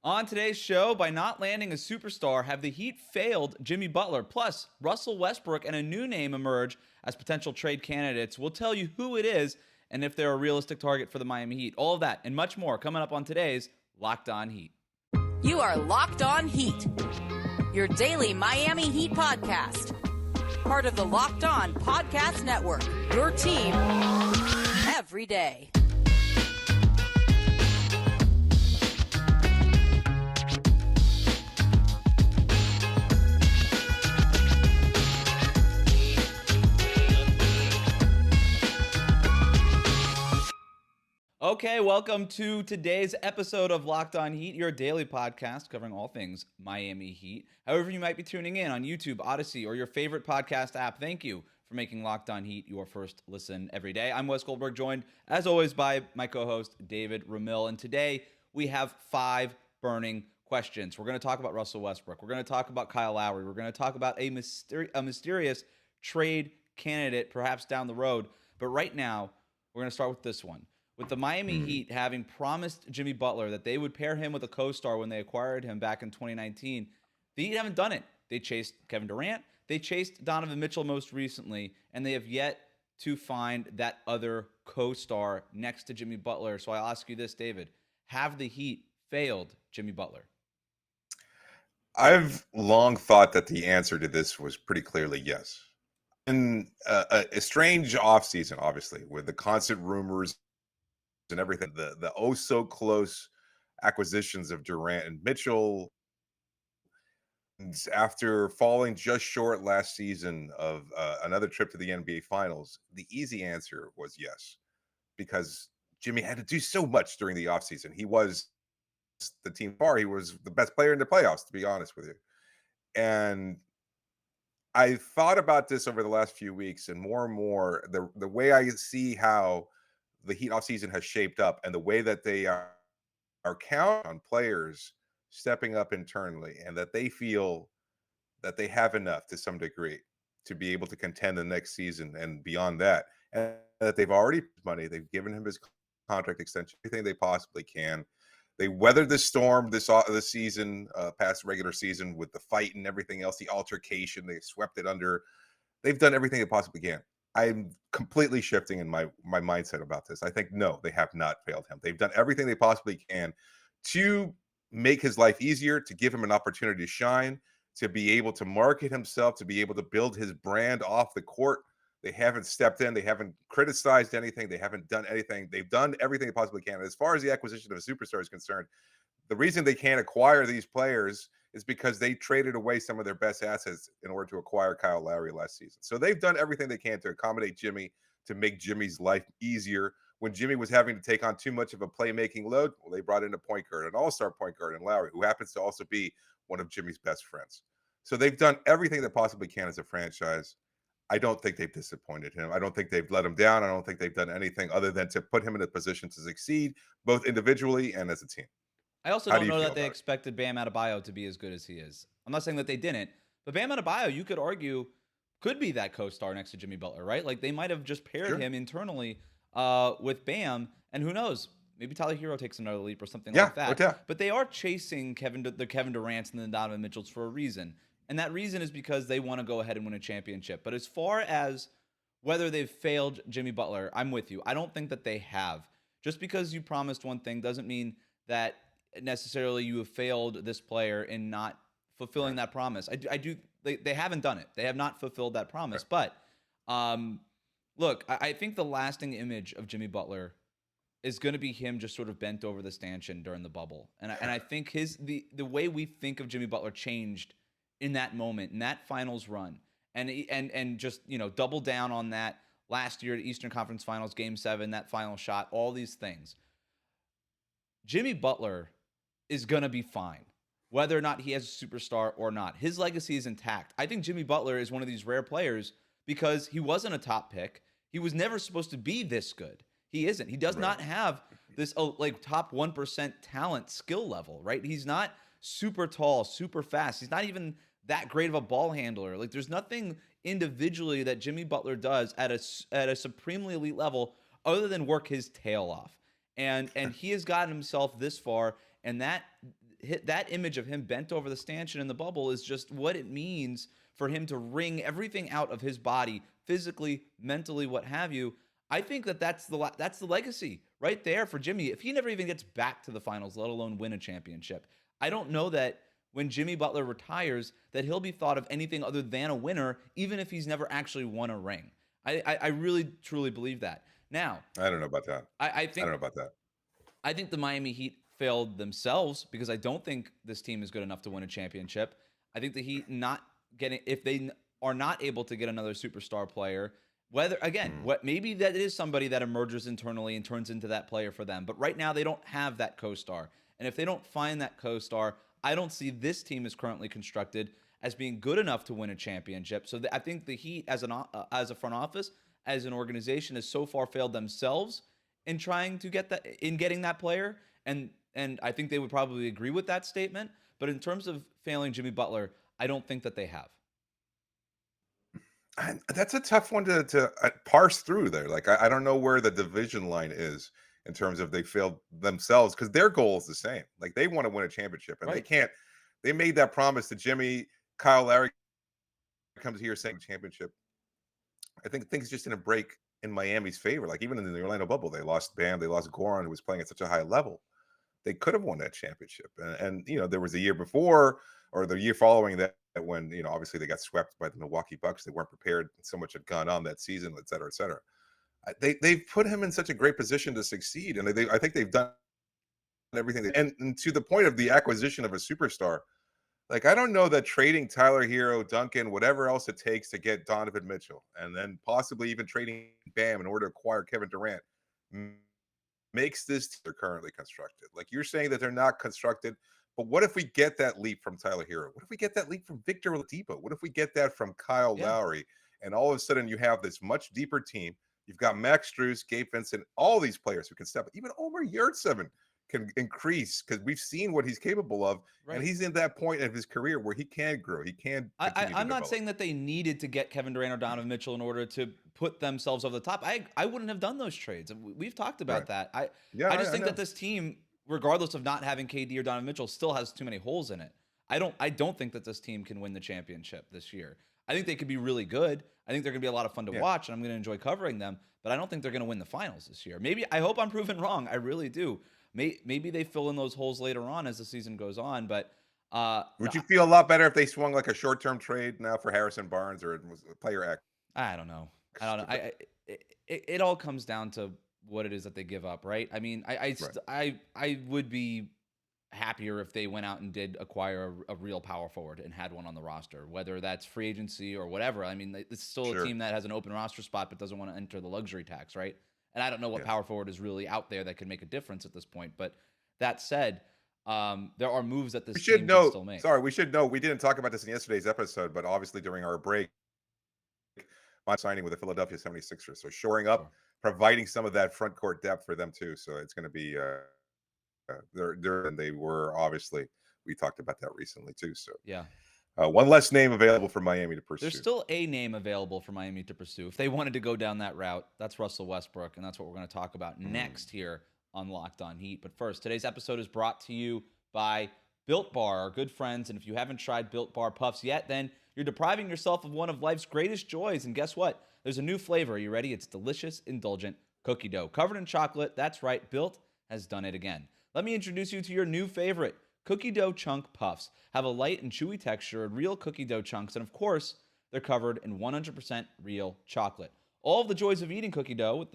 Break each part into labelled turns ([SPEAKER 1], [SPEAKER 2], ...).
[SPEAKER 1] On today's show, by not landing a superstar, have the Heat failed Jimmy Butler? Plus, Russell Westbrook and a new name emerge as potential trade candidates. We'll tell you who it is and if they're a realistic target for the Miami Heat. All of that and much more coming up on today's Locked On Heat.
[SPEAKER 2] You are Locked On Heat, your daily Miami Heat podcast. Part of the Locked On Podcast Network, your team every day.
[SPEAKER 1] Okay, welcome to today's episode of Locked On Heat, your daily podcast covering all things Miami Heat. However you might be tuning in on YouTube, Odyssey, or your favorite podcast app, thank you for making Locked On Heat your first listen every day. I'm Wes Goldberg, joined, as always, by my co-host, David Ramil. And today, we have 5 burning questions. We're going to talk about Russell Westbrook. We're going to talk about Kyle Lowry. We're going to talk about a mysterious trade candidate, perhaps down the road. But right now, we're going to start with this one. With the Miami Heat having promised Jimmy Butler that they would pair him with a co-star when they acquired him back in 2019, the Heat haven't done it. They chased Kevin Durant, they chased Donovan Mitchell most recently, and they have yet to find that other co-star next to Jimmy Butler. So I'll ask you this, David. Have the Heat failed Jimmy Butler?
[SPEAKER 3] I've long thought that the answer to this was pretty clearly yes. In a strange offseason, obviously, with the constant rumors and everything, the oh so close acquisitions of Durant and Mitchell, and after falling just short last season of another trip to the NBA Finals, the easy answer was yes, because Jimmy had to do so much during the offseason. He was the team far. He was the best player in the playoffs, to be honest with you. And I thought about this over the last few weeks, and more, the way I see how the Heat offseason has shaped up and the way that they are counting on players stepping up internally, and that they feel that they have enough to some degree to be able to contend the next season and beyond that, and that they've already money. They've given him his contract extension, everything they possibly can. They weathered the storm this season, past regular season, with the fight and everything else, the altercation. They swept it under. They've done everything they possibly can. I'm completely shifting in my mindset about this. I think, no, they have not failed him. They've done everything they possibly can to make his life easier, to give him an opportunity to shine, to be able to market himself, to be able to build his brand off the court. They haven't stepped in. They haven't criticized anything. They haven't done anything. They've done everything they possibly can. And as far as the acquisition of a superstar is concerned, the reason they can't acquire these players is because they traded away some of their best assets in order to acquire Kyle Lowry last season. So they've done everything they can to accommodate Jimmy, to make Jimmy's life easier. When Jimmy was having to take on too much of a playmaking load, well, they brought in a point guard, an all-star point guard in Lowry, who happens to also be one of Jimmy's best friends. So they've done everything they possibly can as a franchise. I don't think they've disappointed him. I don't think they've let him down. I don't think they've done anything other than to put him in a position to succeed, both individually and as a team.
[SPEAKER 1] I also don't know that they expected Bam Adebayo to be as good as he is. I'm not saying that they didn't, but Bam Adebayo, you could argue, could be that co-star next to Jimmy Butler, right? Like, they might have just paired him internally with Bam, and who knows? Maybe Tyler Herro takes another leap or something like that.
[SPEAKER 3] Yeah.
[SPEAKER 1] But they are chasing the Kevin Durants and the Donovan Mitchells for a reason, and that reason is because they want to go ahead and win a championship. But as far as whether they've failed Jimmy Butler, I'm with you. I don't think that they have. Just because you promised one thing doesn't mean that necessarily you have failed this player in not fulfilling that promise. They haven't done it. They have not fulfilled that promise. But look, I think the lasting image of Jimmy Butler is going to be him just sort of bent over the stanchion during the bubble. And I think the way we think of Jimmy Butler changed in that moment, in that finals run, and just, you know, double down on that last year at Eastern Conference Finals, Game 7, that final shot, all these things. Jimmy Butler is going to be fine, whether or not he has a superstar or not. His legacy is intact. I think Jimmy Butler is one of these rare players because he wasn't a top pick. He was never supposed to be this good. He isn't. He does not have this like top 1% talent skill level, right? He's not super tall, super fast. He's not even that great of a ball handler. Like, there's nothing individually that Jimmy Butler does at a supremely elite level other than work his tail off. And he has gotten himself this far, and that that image of him bent over the stanchion in the bubble is just what it means for him to wring everything out of his body, physically, mentally, what have you. I think that's the legacy right there for Jimmy. If he never even gets back to the finals, let alone win a championship, I don't know that when Jimmy Butler retires that he'll be thought of anything other than a winner, even if he's never actually won a ring. I really, truly believe that. Now,
[SPEAKER 3] I don't know about that.
[SPEAKER 1] I think
[SPEAKER 3] I don't know about that.
[SPEAKER 1] I think the Miami Heat failed themselves because I don't think this team is good enough to win a championship. I think the Heat if they are not able to get another superstar player, maybe that is somebody that emerges internally and turns into that player for them. But right now they don't have that co-star. And if they don't find that co-star, I don't see this team as currently constructed as being good enough to win a championship. So I think the Heat as a front office, as an organization, has so far failed themselves in trying to getting that player. And I think they would probably agree with that statement. But in terms of failing Jimmy Butler, I don't think that they have.
[SPEAKER 3] That's a tough one to parse through there. Like, I don't know where the division line is in terms of they failed themselves, because their goal is the same. Like, they want to win a championship, and
[SPEAKER 1] Right.
[SPEAKER 3] they made that promise to Jimmy. Kyle Lowry comes here saying championship. I think things just didn't break in Miami's favor. Like, even in the Orlando bubble, they lost Bam, they lost Goran, who was playing at such a high level. They could have won that championship. And there was a year before or the year following that when, obviously they got swept by the Milwaukee Bucks. They weren't prepared. So much had gone on that season, et cetera, et cetera. They've put him in such a great position to succeed. And I think they've done everything. And to the point of the acquisition of a superstar, like, I don't know that trading Tyler Herro, Duncan, whatever else it takes to get Donovan Mitchell, and then possibly even trading Bam in order to acquire Kevin Durant, makes this team they're currently constructed. Like, you're saying that they're not constructed, but what if we get that leap from Tyler Herro? What if we get that leap from Victor Oladipo? What if we get that from Kyle Lowry? And all of a sudden you have this much deeper team. You've got Max Strus, Gabe Vincent, all these players who can step. Even Omer Yurtseven can increase, because we've seen what he's capable of, and he's in that point of his career where he can grow. He can.
[SPEAKER 1] I'm not saying that they needed to get Kevin Durant or Donovan Mitchell in order to put themselves over the top. I wouldn't have done those trades. We've talked about that. I just think that this team, regardless of not having KD or Donovan Mitchell, still has too many holes in it. I don't think that this team can win the championship this year. I think they could be really good. I think they're going to be a lot of fun to watch, and I'm going to enjoy covering them. But I don't think they're going to win the finals this year. I hope I'm proven wrong. I really do. Maybe they fill in those holes later on as the season goes on. But
[SPEAKER 3] would you feel a lot better if they swung like a short-term trade now for Harrison Barnes, or it was player X?
[SPEAKER 1] I don't know. It all comes down to what it is that they give up, right? I mean, I would be happier if they went out and did acquire a real power forward and had one on the roster, whether that's free agency or whatever. I mean, it's still a team that has an open roster spot but doesn't want to enter the luxury tax, right? And I don't know what power forward is really out there that could make a difference at this point. But that said, there are moves that this team can still make.
[SPEAKER 3] Sorry, we should know. We didn't talk about this in yesterday's episode, but obviously during our break, my signing with the Philadelphia 76ers. So shoring up, providing some of that front court depth for them too. So it's going to be and they were obviously, we talked about that recently too. So one less name available for Miami to pursue.
[SPEAKER 1] There's still a name available for Miami to pursue if they wanted to go down that route. That's Russell Westbrook, and that's what we're going to talk about next here on Locked On Heat. But first, today's episode is brought to you by Built Bar, our good friends. And if you haven't tried Built Bar Puffs yet, then you're depriving yourself of one of life's greatest joys. And guess what? There's a new flavor. Are you ready? It's delicious, indulgent cookie dough covered in chocolate. That's right. Built has done it again. Let me introduce you to your new favorite. Cookie dough chunk puffs have a light and chewy texture and real cookie dough chunks. And of course, they're covered in 100% real chocolate. All of the joys of eating cookie dough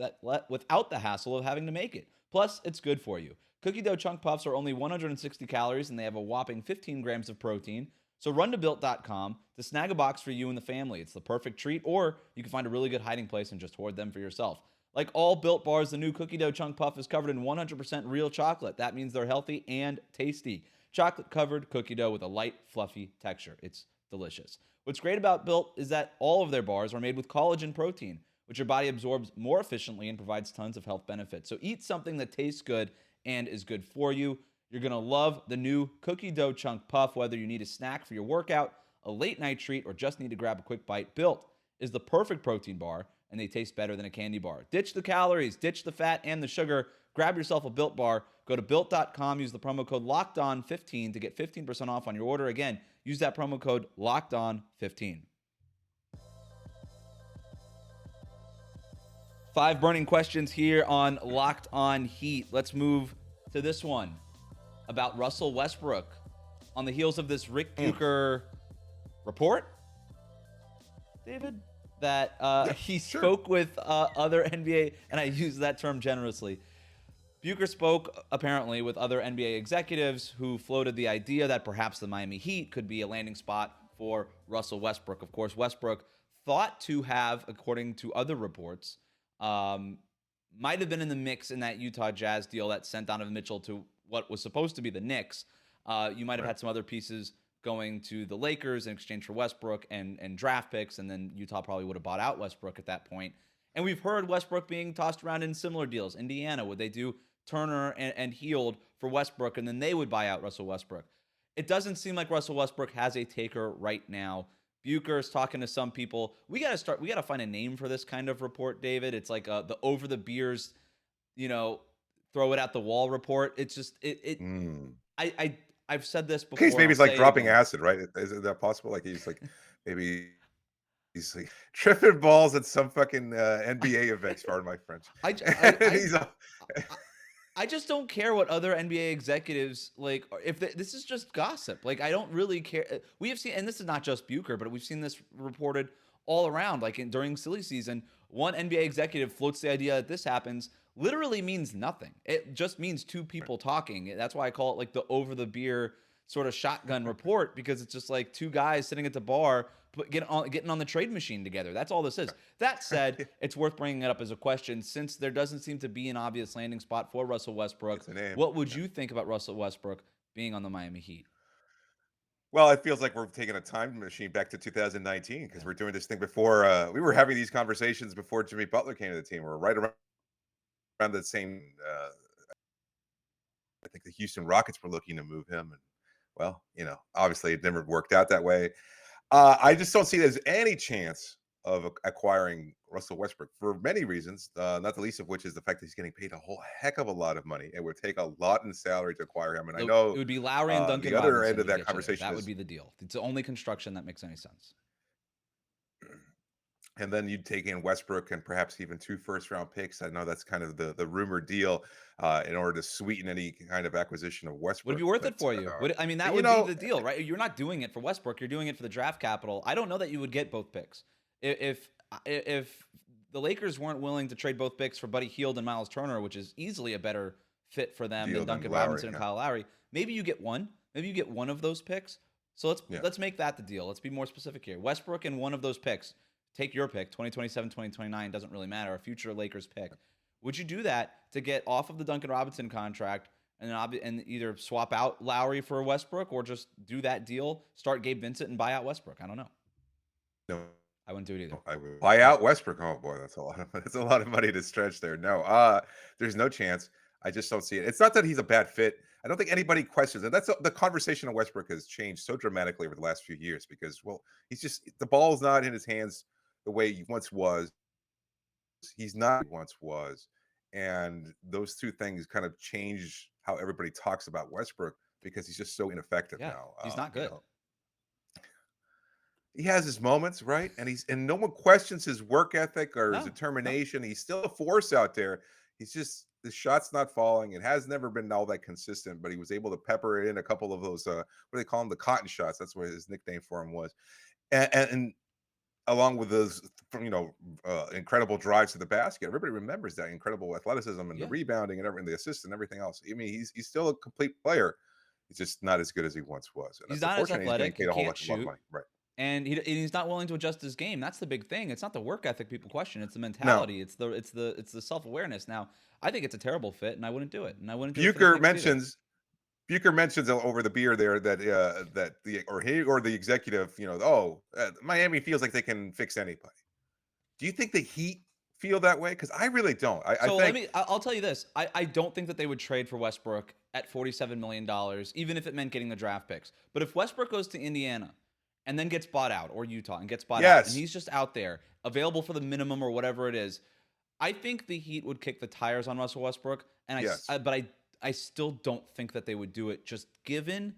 [SPEAKER 1] without the hassle of having to make it. Plus, it's good for you. Cookie dough chunk puffs are only 160 calories and they have a whopping 15 grams of protein. So run to Built.com to snag a box for you and the family. It's the perfect treat, or you can find a really good hiding place and just hoard them for yourself. Like all Built bars, the new cookie dough chunk puff is covered in 100% real chocolate. That means they're healthy and tasty. Chocolate-covered cookie dough with a light, fluffy texture. It's delicious. What's great about Built is that all of their bars are made with collagen protein, which your body absorbs more efficiently and provides tons of health benefits. So eat something that tastes good and is good for you. You're going to love the new cookie dough chunk puff, whether you need a snack for your workout, a late night treat, or just need to grab a quick bite. Built is the perfect protein bar, and they taste better than a candy bar. Ditch the calories, ditch the fat and the sugar. Grab yourself a Built bar. Go Go to built.com, use the promo code LOCKEDON15 to get 15% off on your order. Again, use that promo code LOCKEDON15. 5 burning questions here on Locked On Heat. Let's move to this one about Russell Westbrook. On the heels of this Rick Bucher report, David, that he spoke with other NBA, and I use that term generously. Bucher spoke apparently with other NBA executives who floated the idea that perhaps the Miami Heat could be a landing spot for Russell Westbrook. Of course, Westbrook thought to have, according to other reports, might have been in the mix in that Utah Jazz deal that sent Donovan Mitchell to what was supposed to be the Knicks. You might have had some other pieces going to the Lakers in exchange for Westbrook and draft picks, and then Utah probably would have bought out Westbrook at that point. And we've heard Westbrook being tossed around in similar deals. Indiana, would they do Turner and Hield for Westbrook, and then they would buy out Russell Westbrook? It doesn't seem like Russell Westbrook has a taker right now. Bucher's talking to some people. We got to find a name for this kind of report, David. It's like the over the beers, throw it at the wall report. It's just I've said this before.
[SPEAKER 3] Maybe he's like dropping acid, right? Is that possible? Like he's like maybe he's like tripping balls at some fucking NBA events. Pardon my French.
[SPEAKER 1] I just don't care what other NBA executives like. If this is just gossip, like I don't really care. We have seen, and this is not just Bucher, but we've seen this reported all around. Like during silly season, one NBA executive floats the idea that this happens. Literally means nothing. It just means two people talking. That's why I call it like the over the beer sort of shotgun report, because it's just like two guys sitting at the bar getting on the trade machine together. That's all this is. That said, it's worth bringing it up as a question, since there doesn't seem to be an obvious landing spot for Russell Westbrook. What would you think about Russell Westbrook being on the Miami Heat?
[SPEAKER 3] Well, it feels like we're taking a time machine back to 2019, because we're doing this thing before we were having these conversations before Jimmy Butler came to the team. We're right around the same. I think the Houston Rockets were looking to move him, and well, obviously it never worked out that way. I just don't see there's any chance of acquiring Russell Westbrook for many reasons, not the least of which is the fact that he's getting paid a whole heck of a lot of money. It would take a lot in salary to acquire him, and I know
[SPEAKER 1] it would be Lowry and Duncan
[SPEAKER 3] the other
[SPEAKER 1] Robinson
[SPEAKER 3] end of that conversation.
[SPEAKER 1] That would be the deal. It's the only construction that makes any sense.
[SPEAKER 3] And then you'd take in Westbrook and perhaps even 2 first-round picks. I know that's kind of the rumored deal in order to sweeten any kind of acquisition of Westbrook.
[SPEAKER 1] Would it be worth it for you? That would be the deal, right? You're not doing it for Westbrook. You're doing it for the draft capital. I don't know that you would get both picks. If the Lakers weren't willing to trade both picks for Buddy Hield and Miles Turner, which is easily a better fit for them than Duncan Robinson and Kyle Lowry, maybe you get one. Maybe you get one of those picks. So let's make that the deal. Let's be more specific here. Westbrook and one of those picks. Take your pick, 2027, 2029, doesn't really matter, a future Lakers pick. Would you do that to get off of the Duncan Robinson contract and either swap out Lowry for Westbrook, or just do that deal, start Gabe Vincent and buy out Westbrook? I don't know.
[SPEAKER 3] No.
[SPEAKER 1] I wouldn't do it either.
[SPEAKER 3] I would buy out Westbrook. Oh boy, that's a lot of money to stretch there. No, there's no chance. I just don't see it. It's not that he's a bad fit. I don't think anybody questions it. That's the conversation of Westbrook has changed so dramatically over the last few years, because the ball is not in his hands the way he once was. He's not once was. And those two things kind of change how everybody talks about Westbrook, because he's just so ineffective now.
[SPEAKER 1] He's not good.
[SPEAKER 3] He has his moments, right? And no one questions his work ethic or his determination.
[SPEAKER 1] No.
[SPEAKER 3] He's still a force out there. He's just, the shot's not falling. It has never been all that consistent, but he was able to pepper in a couple of those, what do they call them? The cotton shots. That's what his nickname for him was. And along with those, incredible drives to the basket, everybody remembers that incredible athleticism and the rebounding and everything, the assists and everything else. I mean, he's still a complete player. He's just not as good as he once was. And
[SPEAKER 1] he's not as athletic.
[SPEAKER 3] He can't shoot. Right.
[SPEAKER 1] And he's not willing to adjust his game. That's the big thing. It's not the work ethic people question. It's the mentality. No. It's the self-awareness. Now, I think it's a terrible fit, and I wouldn't do it. And I wouldn't do
[SPEAKER 3] Bucher mentions over the beer there that the executive, Miami feels like they can fix anybody. Do you think the Heat feel that way? Because I really don't.
[SPEAKER 1] I'll tell you this. I don't think that they would trade for Westbrook at $47 million, even if it meant getting the draft picks. But if Westbrook goes to Indiana and then gets bought out, or Utah and gets bought out, and he's just out there available for the minimum or whatever it is, I think the Heat would kick the tires on Russell Westbrook. And I still don't think that they would do it, just given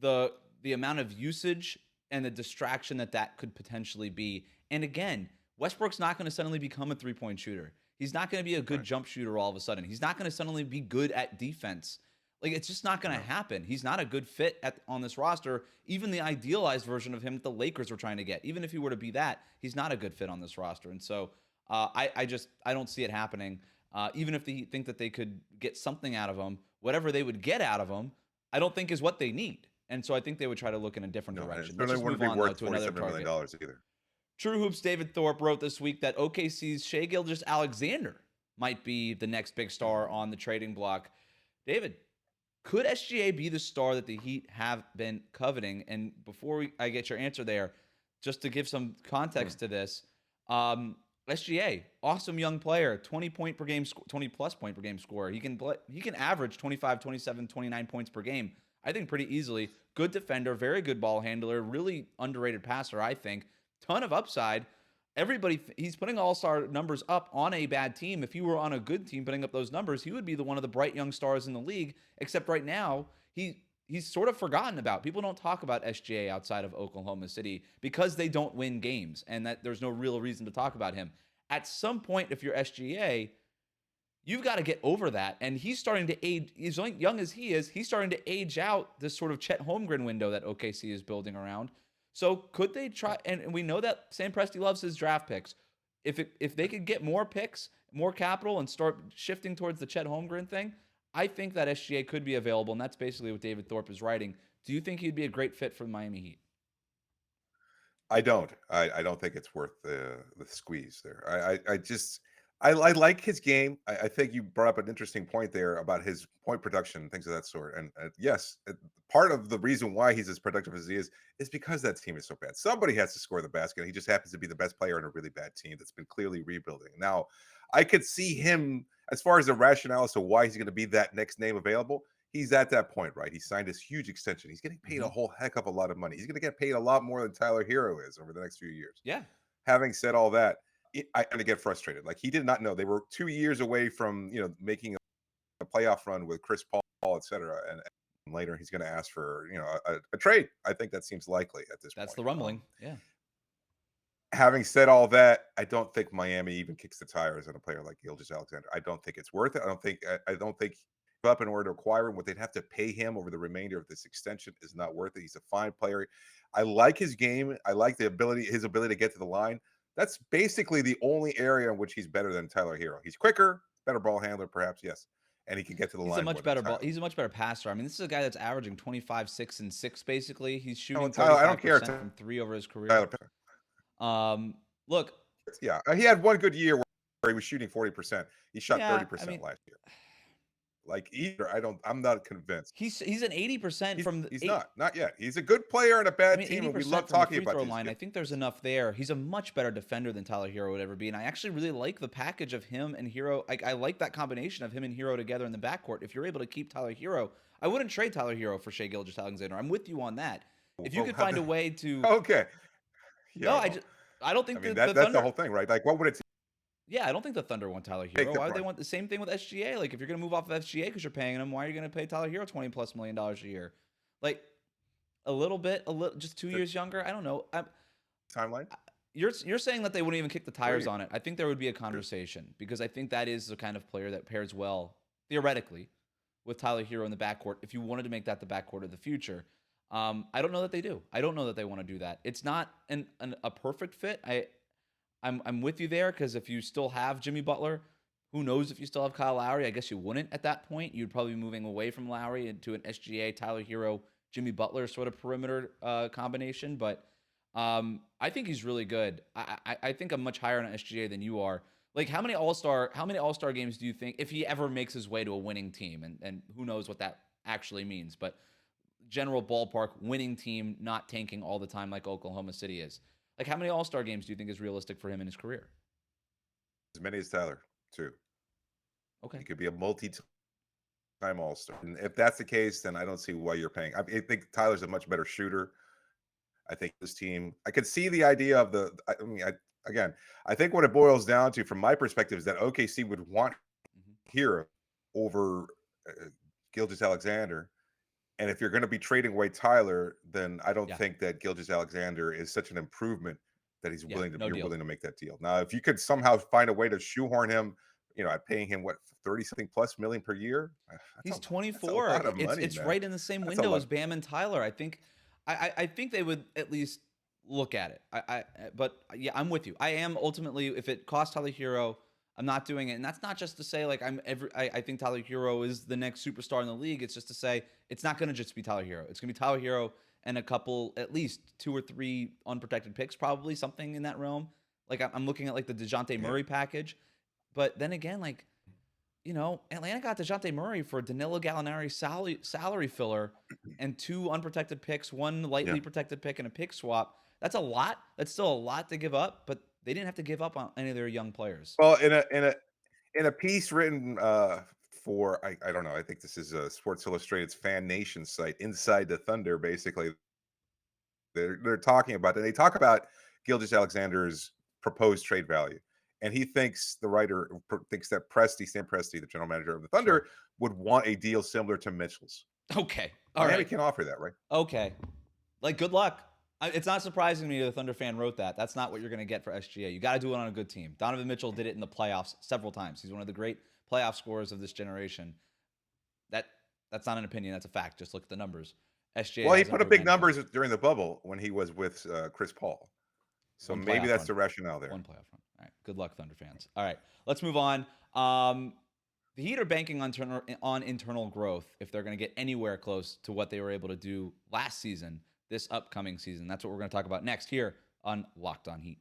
[SPEAKER 1] the amount of usage and the distraction that could potentially be. And again, Westbrook's not going to suddenly become a three-point shooter. He's not going to be a good jump shooter all of a sudden. He's not going to suddenly be good at defense. Like, it's just not going to happen. He's not a good fit on this roster. Even the idealized version of him that the Lakers were trying to get, even if he were to be that, he's not a good fit on this roster. And so I don't see it happening. Even if they think that they could get something out of him, whatever they would get out of him, I don't think is what they need. And so I think they would try to look in a different direction.
[SPEAKER 3] Let's just move on to another target. Either.
[SPEAKER 1] True Hoops David Thorpe wrote this week that OKC's Shai Gilgeous-Alexander might be the next big star on the trading block. David, could SGA be the star that the Heat have been coveting? And before I get your answer there, just to give some context to this, SGA, awesome young player, 20 plus point per game scorer. He can average 25, 27, 29 points per game, I think, pretty easily. Good defender, very good ball handler, really underrated passer, I think. Ton of upside. He's putting all-star numbers up on a bad team. If he were on a good team putting up those numbers, he would be one of the bright young stars in the league, except right now, he's sort of forgotten about. People don't talk about SGA outside of Oklahoma City because they don't win games, and that there's no real reason to talk about him. At some point, if you're SGA, you've got to get over that. And he's starting to age, as young as he is, he's starting to age out this sort of Chet Holmgren window that OKC is building around. So could they try, and we know that Sam Presti loves his draft picks. If they could get more picks, more capital, and start shifting towards the Chet Holmgren thing, I think that SGA could be available, and that's basically what David Thorpe is writing. Do you think he'd be a great fit for the Miami Heat?
[SPEAKER 3] I don't. I don't think it's worth the squeeze there. I like his game. I think you brought up an interesting point there about his point production and things of that sort. And yes, part of the reason why he's as productive as he is because that team is so bad. Somebody has to score the basket. He just happens to be the best player in a really bad team that's been clearly rebuilding. Now, I could see him, as far as the rationale as to why he's going to be that next name available, he's at that point, right? He signed this huge extension. He's getting paid a whole heck of a lot of money. He's going to get paid a lot more than Tyler Herro is over the next few years.
[SPEAKER 1] Yeah.
[SPEAKER 3] Having said all that, I kind of get frustrated. Like, he did not know they were 2 years away from, making a playoff run with Chris Paul, et cetera. And later he's going to ask for, a trade. I think that seems likely at this point.
[SPEAKER 1] That's the rumbling. Yeah.
[SPEAKER 3] Having said all that, I don't think Miami even kicks the tires on a player like Gilgeous-Alexander. I don't think it's worth it. I don't think up in order to acquire him, what they'd have to pay him over the remainder of this extension is not worth it. He's a fine player. I like his game. I like his ability to get to the line. That's basically the only area in which he's better than Tyler Herro. He's quicker, better ball handler, perhaps, yes, and he can get to the line.
[SPEAKER 1] He's a much better passer. I mean, this is a guy that's averaging 25, 6, and 6. Basically, he's shooting
[SPEAKER 3] Tyler, I don't care
[SPEAKER 1] from 3 over his career. Look,
[SPEAKER 3] yeah, he had one good year where he was shooting 40%. He shot 30% last year. Like, I'm not convinced.
[SPEAKER 1] He's an 80% from the.
[SPEAKER 3] He's not yet. He's a good player in a bad team, and we love talking about
[SPEAKER 1] the free throw line. I think there's enough there. He's a much better defender than Tyler Herro would ever be, and I actually really like the package of him and Herro. I like that combination of him and Herro together in the backcourt. If you're able to keep Tyler Herro, I wouldn't trade Tyler Herro for Shai Gilgeous-Alexander. I'm with you on that. If you could find a way to.
[SPEAKER 3] Okay.
[SPEAKER 1] Yeah, no, I don't think
[SPEAKER 3] that's the whole thing, right? Like, what would it?
[SPEAKER 1] Yeah, I don't think the Thunder want Tyler Herro. Why would they want the same thing with SGA? Like, if you're going to move off of SGA because you're paying him, why are you going to pay Tyler Herro $20+ million a year? Like, just 2 years younger? I don't know.
[SPEAKER 3] Timeline?
[SPEAKER 1] You're saying that they wouldn't even kick the tires on it. I think there would be a conversation because I think that is the kind of player that pairs well, theoretically, with Tyler Herro in the backcourt if you wanted to make that the backcourt of the future. I don't know that they do. I don't know that they want to do that. It's not a perfect fit. I'm with you there because if you still have Jimmy Butler, who knows if you still have Kyle Lowry? I guess you wouldn't at that point. You'd probably be moving away from Lowry into an SGA, Tyler Herro, Jimmy Butler sort of perimeter combination. But I think he's really good. I think I'm much higher on SGA than you are. Like, how many All-Star games do you think, if he ever makes his way to a winning team, and who knows what that actually means, but general ballpark winning team, not tanking all the time like Oklahoma City is. Like, how many All-Star games do you think is realistic for him in his career?
[SPEAKER 3] As many as Tyler, 2.
[SPEAKER 1] Okay.
[SPEAKER 3] He could be a multi-time All-Star. And if that's the case, then I don't see why you're paying. I think Tyler's a much better shooter. I think this team, I could see the idea of I think what it boils down to, from my perspective, is that OKC would want Herro over Gilgeous-Alexander. And if you're going to be trading away Tyler, then I don't
[SPEAKER 1] Yeah.
[SPEAKER 3] think that Gilgeous-Alexander is such an improvement that he's
[SPEAKER 1] Yeah, no
[SPEAKER 3] you're
[SPEAKER 1] deal.
[SPEAKER 3] willing to make that deal. Now, if you could somehow find a way to shoehorn him, at paying him what 30 something plus million per year,
[SPEAKER 1] He's
[SPEAKER 3] that's a
[SPEAKER 1] 24.
[SPEAKER 3] lot of money,
[SPEAKER 1] It's
[SPEAKER 3] man.
[SPEAKER 1] right in the same
[SPEAKER 3] That's a
[SPEAKER 1] window
[SPEAKER 3] lot.
[SPEAKER 1] as Bam and Tyler. I think they would at least look at it. But yeah, I'm with you. I am ultimately, if it costs Tyler Herro, I'm not doing it. And that's not just to say like I think Tyler Herro is the next superstar in the league. It's just to say it's not going to just be Tyler Herro. It's going to be Tyler Herro and a couple, at least 2 or 3 unprotected picks, probably something in that realm. Like I'm looking at like the DeJounte Murray package. But then again, like, Atlanta got DeJounte Murray for Danilo Gallinari salary filler and 2 unprotected picks, 1
[SPEAKER 3] Yeah.
[SPEAKER 1] lightly protected pick, and a pick swap. That's a lot. That's still a lot to give up, but they didn't have to give up on any of their young players.
[SPEAKER 3] Well, in a piece written for I don't know, I think this is Sports Illustrated's Fan Nation site, Inside the Thunder, basically. They're talking about it. They talk about Gilgeous-Alexander's proposed trade value. And he thinks, the writer thinks that Sam Presti, the general manager of the Thunder, would want a deal similar to Mitchell's.
[SPEAKER 1] Okay. All
[SPEAKER 3] Miami
[SPEAKER 1] right.
[SPEAKER 3] can offer that, right?
[SPEAKER 1] Okay. Like, good luck. It's not surprising to me the Thunder fan wrote that. That's not what you're going to get for SGA. You got to do it on a good team. Donovan Mitchell did it in the playoffs several times. He's one of the great playoff scorers of this generation. That's not an opinion. That's a fact. Just look at the numbers. SGA.
[SPEAKER 3] Well, he
[SPEAKER 1] hasn't
[SPEAKER 3] put up
[SPEAKER 1] heard
[SPEAKER 3] big
[SPEAKER 1] anything.
[SPEAKER 3] numbers during the bubble when he was with Chris Paul. So
[SPEAKER 1] One
[SPEAKER 3] maybe
[SPEAKER 1] playoff
[SPEAKER 3] that's
[SPEAKER 1] run.
[SPEAKER 3] the rationale there.
[SPEAKER 1] One playoff run. All right. Good luck, Thunder fans. All right. Let's move on. The Heat are banking on internal growth if they're going to get anywhere close to what they were able to do last season, this upcoming season. That's what we're going to talk about next here on Locked On Heat.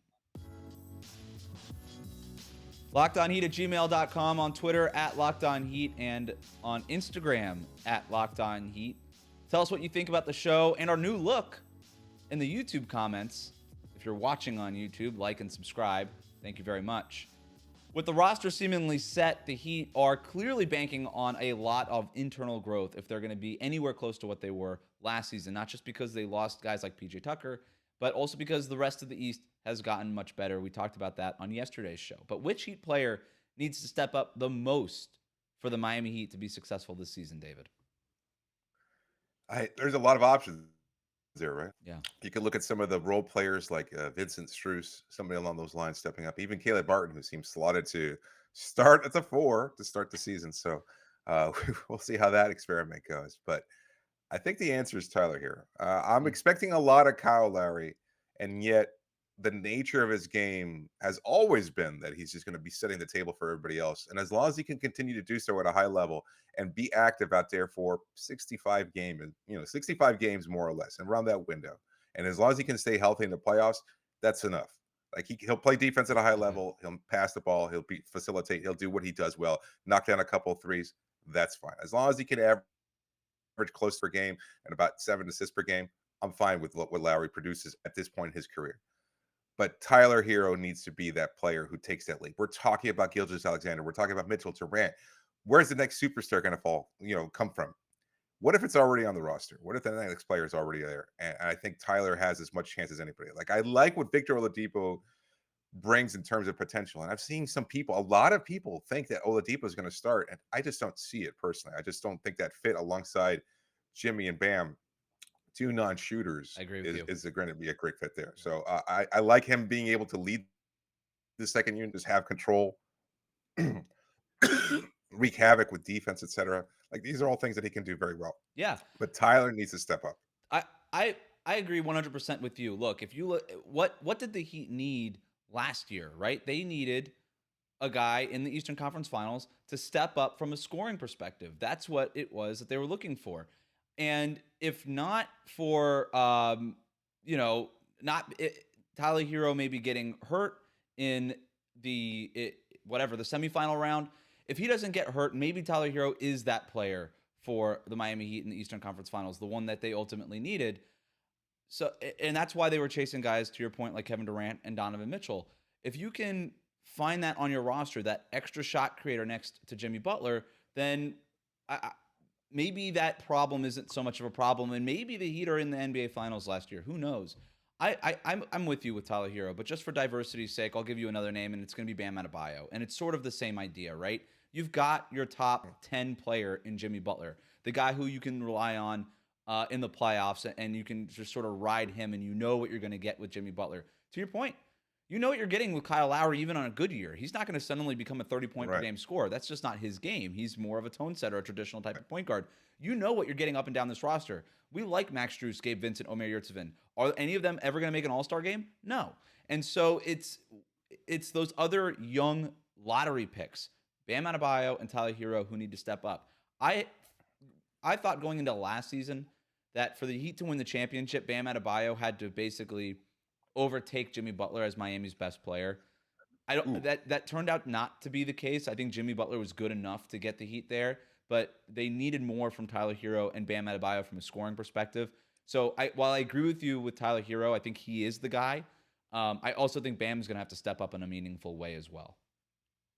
[SPEAKER 1] LockedOnHeat@gmail.com, on Twitter @LockedOnHeat, and on Instagram @LockedOnHeat. Tell us what you think about the show and our new look in the YouTube comments. If you're watching on YouTube, like and subscribe. Thank you very much. With the roster seemingly set, the Heat are clearly banking on a lot of internal growth if they're going to be anywhere close to what they were last season, not just because they lost guys like PJ Tucker, but also because the rest of the East has gotten much better. We talked about that on yesterday's show. But which Heat player needs to step up the most for the Miami Heat to be successful this season, David?
[SPEAKER 3] There's a lot of options there, right?
[SPEAKER 1] Yeah.
[SPEAKER 3] You could look at some of the role players like Vincent Strus, somebody along those lines stepping up. Even Caleb Barton, who seems slotted to start at the 4 to start the season. So we'll see how that experiment goes. But I think the answer is Tyler here. I'm expecting a lot of Kyle Lowry, and yet the nature of his game has always been that he's just going to be setting the table for everybody else. And as long as he can continue to do so at a high level and be active out there for 65 games more or less, and around that window, and as long as he can stay healthy in the playoffs, that's enough. Like he'll play defense at a high level, he'll pass the ball, he'll facilitate, he'll do what he does well, knock down a couple of threes. That's fine. As long as he can average close per game and about 7 assists per game, I'm fine with what Lowry produces at this point in his career. But Tyler Herro needs to be that player who takes that leap. We're talking about Gilgeous-Alexander. We're talking about Mitchell, Durant. Where's the next superstar going to come from? What if it's already on the roster? What if the next player is already there? And I think Tyler has as much chance as anybody. Like, I like what Victor Oladipo brings in terms of potential. And I've seen a lot of people think that Oladipo is going to start. And I just don't see it personally. I just don't think that fit alongside Jimmy and Bam, 2 non-shooters.
[SPEAKER 1] I agree with you.
[SPEAKER 3] Is going to be a great fit there. So I like him being able to lead the second unit, just have control, wreak havoc with defense, etc. Like, these are all things that he can do very well.
[SPEAKER 1] Yeah.
[SPEAKER 3] But Tyler needs to step up.
[SPEAKER 1] I agree 100% with you. Look, if you look, what did the Heat need last year, right? They needed a guy in the Eastern Conference Finals to step up from a scoring perspective. That's what it was that they were looking for. And if not for, Tyler Herro maybe getting hurt in the semifinal round, if he doesn't get hurt, maybe Tyler Herro is that player for the Miami Heat in the Eastern Conference Finals, the one that they ultimately needed. So, and that's why they were chasing guys, to your point, like Kevin Durant and Donovan Mitchell. If you can find that on your roster, that extra shot creator next to Jimmy Butler, then maybe that problem isn't so much of a problem, and maybe the Heat are in the NBA Finals last year. Who knows? I'm with you with Tyler Herro, but just for diversity's sake, I'll give you another name, and it's going to be Bam Adebayo. And it's sort of the same idea, right? you've got your top 10 player in Jimmy Butler, the guy who you can rely on in the playoffs, and you can just sort of ride him, and you know what you're going to get with Jimmy Butler. To your point, you know what you're getting with Kyle Lowry, even on a good year. He's not going to suddenly become a 30-point per game scorer. That's just not his game. He's more of a tone setter, a traditional type of point guard. You know what you're getting up and down this roster. We like Max Strus, Gabe Vincent, Omer Yurtseven. Are any of them ever going to make an all-star game? No. And so it's those other young lottery picks, Bam Adebayo and Tyler Herro, who need to step up. I thought going into last season that for the Heat to win the championship, Bam Adebayo had to basically overtake Jimmy Butler as Miami's best player. That turned out not to be the case. I think Jimmy Butler was good enough to get the Heat there, but they needed more from Tyler Herro and Bam Adebayo from a scoring perspective. So while I agree with you with Tyler Herro, I think he is the guy. I also think Bam is going to have to step up in a meaningful way as well.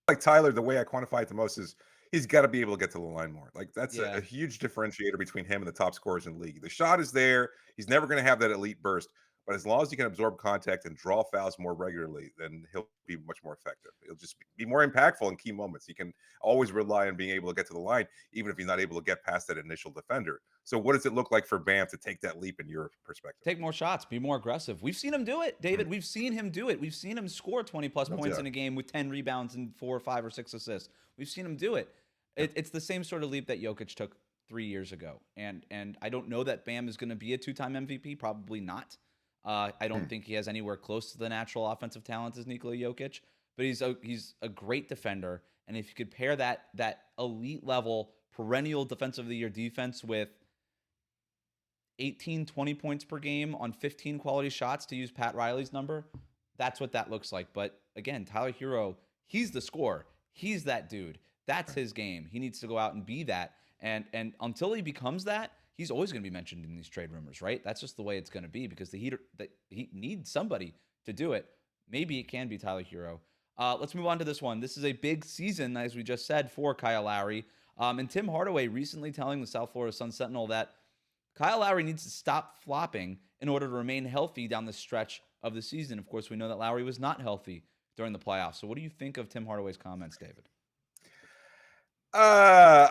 [SPEAKER 3] Like Tyler, the way I quantify it the most is he's got to be able to get to the line more. Like that's a huge differentiator between him and the top scorers in the league. The shot is there. He's never going to have that elite burst, but as long as he can absorb contact and draw fouls more regularly, then he'll be much more effective. He'll just be more impactful in key moments. He can always rely on being able to get to the line, even if he's not able to get past that initial defender. So what does it look like for Bam to take that leap in your perspective?
[SPEAKER 1] Take more shots, be more aggressive. We've seen him do it, David. We've seen him do it. We've seen him score 20-plus points in a game with 10 rebounds and 4 or 5 or 6 assists. We've seen him do it. It's the same sort of leap that Jokic took 3 years ago. And I don't know that Bam is going to be a 2-time MVP. Probably not. I don't think he has anywhere close to the natural offensive talent as Nikola Jokic, but he's a great defender. And if you could pair that elite level perennial defensive of the year defense with 18, 20 points per game on 15 quality shots, to use Pat Riley's number, that's what that looks like. But again, Tyler Herro, he's the scorer. He's that dude. That's his game. He needs to go out and be that. And until he becomes that, he's always going to be mentioned in these trade rumors, right? That's just the way it's going to be because the Heat need somebody to do it. Maybe it can be Tyler Herro. Let's move on to this one. This is a big season, as we just said, for Kyle Lowry. And Tim Hardaway recently telling the South Florida Sun Sentinel that Kyle Lowry needs to stop flopping in order to remain healthy down the stretch of the season. Of course, we know that Lowry was not healthy during the playoffs. So what do you think of Tim Hardaway's comments, David?
[SPEAKER 3] I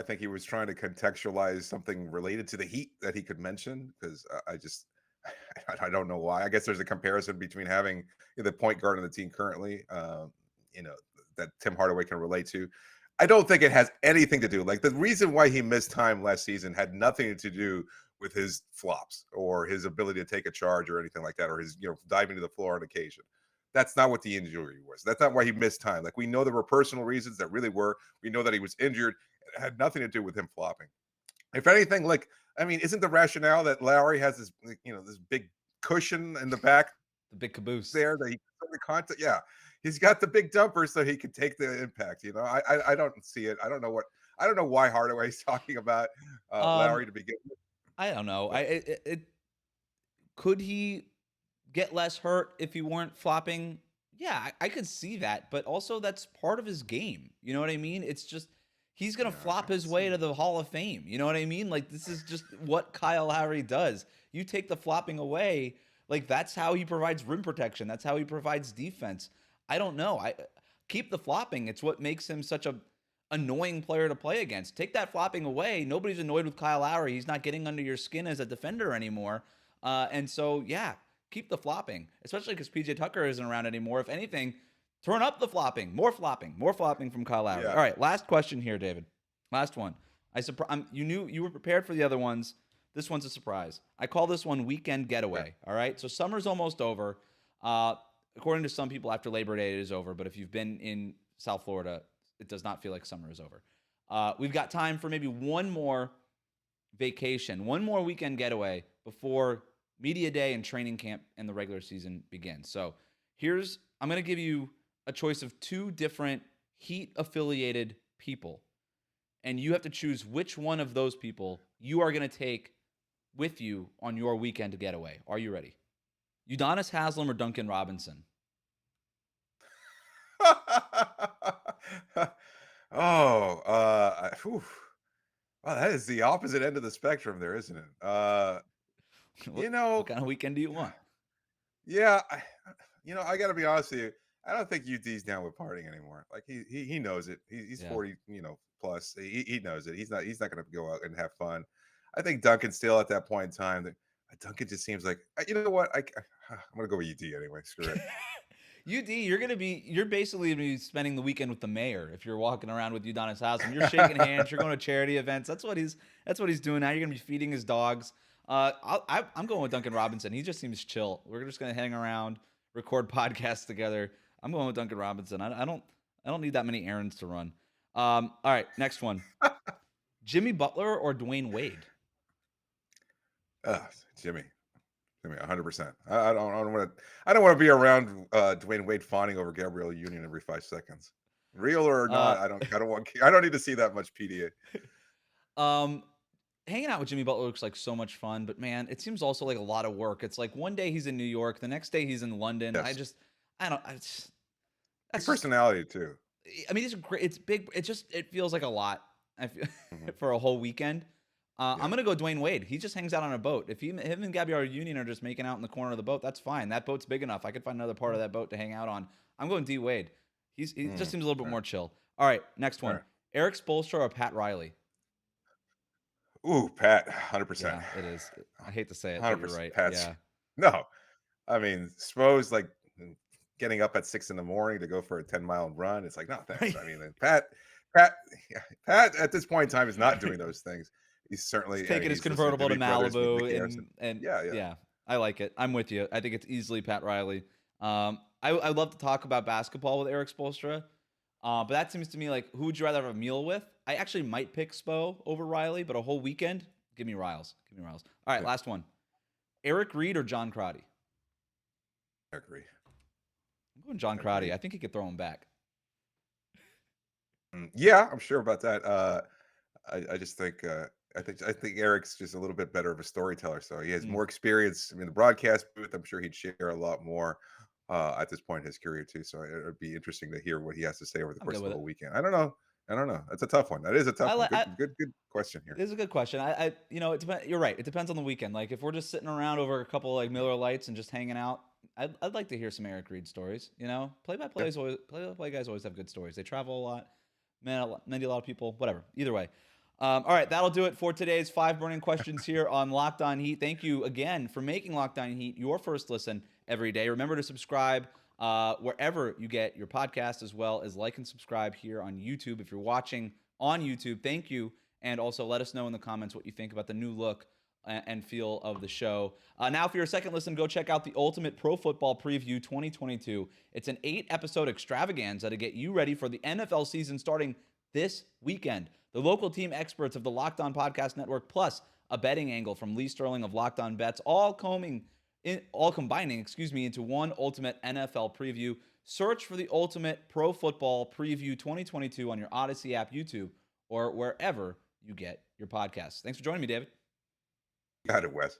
[SPEAKER 3] think he was trying to contextualize something related to the Heat that he could mention because I don't know why. I guess there's a comparison between having the point guard on the team currently, that Tim Hardaway can relate to. I don't think it has anything to do. Like the reason why he missed time last season had nothing to do with his flops or his ability to take a charge or anything like that, or his diving to the floor on occasion. That's not what the injury was. That's not why he missed time. Like we know there were personal reasons that really were. We know that he was injured. It had nothing to do with him flopping. If anything, isn't the rationale that Lowry has this, this big cushion in the back,
[SPEAKER 1] the big caboose
[SPEAKER 3] there that he can the contact? Yeah, he's got the big dumper so he can take the impact. I don't see it. I don't know why Hardaway's talking about Lowry to begin with.
[SPEAKER 1] I don't know. Could he get less hurt if he weren't flopping? Yeah, I could see that, but also that's part of his game. You know what I mean? It's just he's going to flop his way to the Hall of Fame. You know what I mean? Like this is just what Kyle Lowry does. You take the flopping away, like that's how he provides rim protection. That's how he provides defense. I don't know. I keep the flopping. It's what makes him such a annoying player to play against. Take that flopping away. Nobody's annoyed with Kyle Lowry. He's not getting under your skin as a defender anymore. And so, yeah, keep the flopping, especially because PJ Tucker isn't around anymore. If anything, turn up the flopping. More flopping from Kyle Lowry. Yeah. All right, last question here, David. Last one. You were prepared for the other ones. This one's a surprise. I call this one weekend getaway. All right, so summer's almost over. According to some people, after Labor Day, it is over. But if you've been in South Florida, it does not feel like summer is over. We've got time for maybe one more vacation, one more weekend getaway before media day and training camp and the regular season begins. So I'm going to give you a choice of 2 different Heat-affiliated people, and you have to choose which one of those people you are going to take with you on your weekend getaway. Are you ready? Udonis Haslem or Duncan Robinson?
[SPEAKER 3] Wow, that is the opposite end of the spectrum there, isn't it?
[SPEAKER 1] What kind of weekend do you want?
[SPEAKER 3] Yeah, I got to be honest with you. I don't think UD's down with partying anymore. Like he knows it. He's
[SPEAKER 1] Yeah.
[SPEAKER 3] 40, plus. He knows it. He's not going to go out and have fun. I think Duncan's still at that point in time that Duncan just seems like, you know what? I'm going to go with UD anyway. Screw it.
[SPEAKER 1] UD, you're basically gonna be spending the weekend with the mayor if you're walking around with Udonis Haslem. You're shaking hands. You're going to charity events. That's what he's doing now. You're gonna be feeding his dogs. I'm going with Duncan Robinson. He just seems chill. We're just gonna hang around, record podcasts together. I'm going with Duncan Robinson. I don't need that many errands to run. All right, next one. Jimmy Butler or Dwyane Wade?
[SPEAKER 3] Jimmy. 100%. I don't want to. I don't want to be around Dwyane Wade fawning over Gabrielle Union every 5 seconds. Real or not, I don't want. I don't need to see that much PDA.
[SPEAKER 1] Hanging out with Jimmy Butler looks like so much fun, but man, it seems also like a lot of work. It's like one day he's in New York, the next day he's in London.
[SPEAKER 3] Yes.
[SPEAKER 1] That's
[SPEAKER 3] Personality too.
[SPEAKER 1] I mean, it's great. It's big. It feels like a lot. I feel
[SPEAKER 3] Mhm.
[SPEAKER 1] for a whole weekend.
[SPEAKER 3] Yeah.
[SPEAKER 1] I'm gonna go Dwyane Wade. He just hangs out on a boat. If him and Gabrielle Union are just making out in the corner of the boat, that's fine. That boat's big enough. I could find another part of that boat to hang out on. I'm going D Wade. He just seems a little bit more chill. All right, next one.
[SPEAKER 3] Right.
[SPEAKER 1] Eric Spoelstra or Pat Riley?
[SPEAKER 3] Ooh, Pat, 100%.
[SPEAKER 1] Yeah, it is. I hate to say it, but you're
[SPEAKER 3] 100%.
[SPEAKER 1] right.
[SPEAKER 3] Pat's
[SPEAKER 1] Yeah.
[SPEAKER 3] no. I mean, suppose like getting up at 6 a.m. to go for a 10-mile run. It's like, no, thanks.
[SPEAKER 1] Right.
[SPEAKER 3] I mean, Pat, Pat at this point in time is not doing those things. He's certainly
[SPEAKER 1] He's taking his
[SPEAKER 3] he's listening
[SPEAKER 1] convertible to
[SPEAKER 3] Big
[SPEAKER 1] Malibu
[SPEAKER 3] Harrison.
[SPEAKER 1] and
[SPEAKER 3] Yeah.
[SPEAKER 1] I like it. I'm with you. I think it's easily Pat Riley. I love to talk about basketball with Eric Spoelstra. But that seems to me like, who would you rather have a meal with? I actually might pick Spo over Riley, but a whole weekend, give me Riles. All right,
[SPEAKER 3] Yeah.
[SPEAKER 1] last one. Eric Reed or John Crotty?
[SPEAKER 3] I agree.
[SPEAKER 1] I'm going John Crotty. I think he could throw him back.
[SPEAKER 3] Yeah, I'm sure about that. I just think I think Eric's just a little bit better of a storyteller. So he has more experience. I mean, the broadcast booth, I'm sure he'd share a lot more at this point in his career too. So it would be interesting to hear what he has to say over the course of the whole weekend. I don't know. That's a tough one. That is a tough one. Good question here.
[SPEAKER 1] This is a good question. It depends. You're right. It depends on the weekend. Like if we're just sitting around over a couple like Miller Lights and just hanging out, I'd like to hear some Eric Reed stories. Play-by-play guys always have good stories. They travel a lot. Met a lot of people. Whatever. Either way. All right, that'll do it for today's 5 burning questions here on Locked On Heat. Thank you again for making Locked On Heat your first listen every day. Remember to subscribe wherever you get your podcast, as well as like and subscribe here on YouTube. If you're watching on YouTube, thank you. And also let us know in the comments what you think about the new look and feel of the show. Now, for your second listen, go check out the Ultimate Pro Football Preview 2022. It's an 8-episode extravaganza to get you ready for the NFL season starting this weekend. The local team experts of the Locked On Podcast Network, plus a betting angle from Lee Sterling of Locked On Bets, all combining, into one ultimate NFL preview. Search for the Ultimate Pro Football Preview 2022 on your Odyssey app, YouTube, or wherever you get your podcasts. Thanks for joining me, David.
[SPEAKER 3] Got it, Wes.